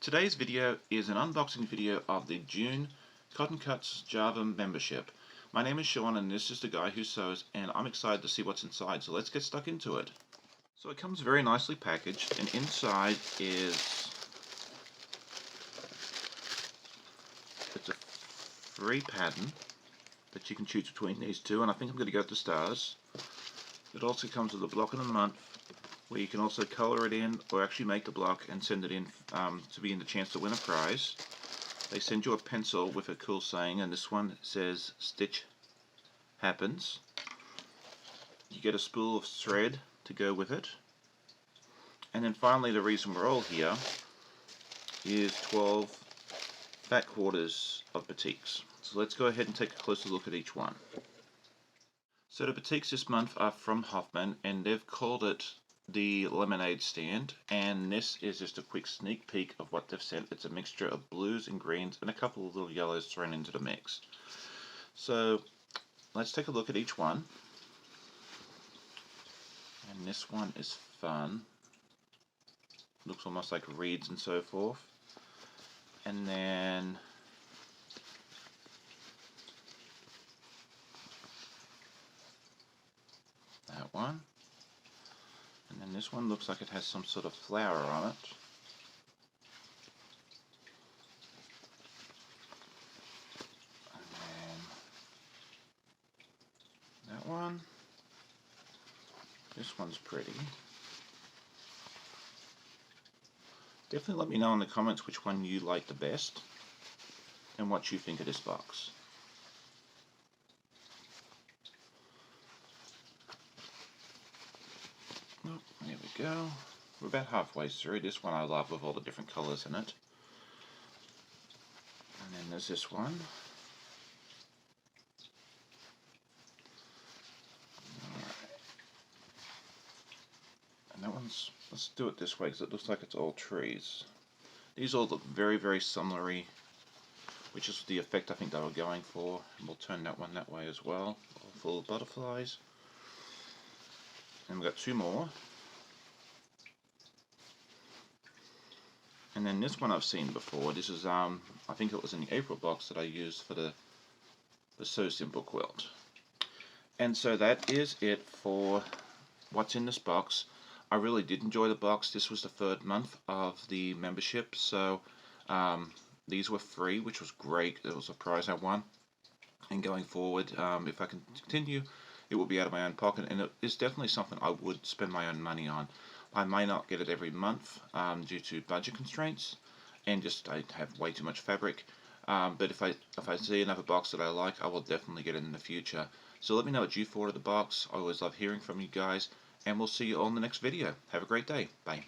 Today's video is an unboxing video of the June Cotton Cuts Java membership. My name is Sean and this is the guy who sews, and I'm excited to see what's inside, so let's get stuck into it. So it comes very nicely packaged, and inside it's a free pattern that you can choose between these two, and I think I'm going to go with the stars. It also comes with a block and a month, where you can also colour it in or actually make the block and send it in to be in the chance to win a prize. They send you a pencil with a cool saying, and this one says "Stitch happens." You get a spool of thread to go with it, and then finally the reason we're all here is 12 fat quarters of batiks. So let's go ahead and take a closer look at each one. So the batiks this month are from Hoffman, and they've called it the lemonade stand, and this is just a quick sneak peek of what they've sent. It's a mixture of blues and greens and a couple of little yellows thrown into the mix. So let's take a look at each one, and this one is fun. Looks almost like reeds and so forth. And then that one. And then this one looks like it has some sort of flower on it. And then that one. This one's pretty. Definitely let me know in the comments which one you like the best and what you think of this box. Oh, there we go. We're about halfway through. This one I love with all the different colours in it. And then there's this one. Alright. And that one's, let's do it this way because it looks like it's all trees. These all look very, very similar-y, which is the effect I think they were going for. And we'll turn that one that way as well, all full of butterflies. And we've got two more. And then this one I've seen before. This is, I think it was in the April box that I used for the Sew Simple quilt. And so that is it for what's in this box. I really did enjoy the box. This was the third month of the membership, so these were free, which was great. It was a prize I won. And going forward, if I can continue, it will be out of my own pocket, and it is definitely something I would spend my own money on. I may not get it every month due to budget constraints, and just I have way too much fabric. But if I see another box that I like, I will definitely get it in the future. So let me know what you thought of the box. I always love hearing from you guys, and we'll see you all in the next video. Have a great day. Bye.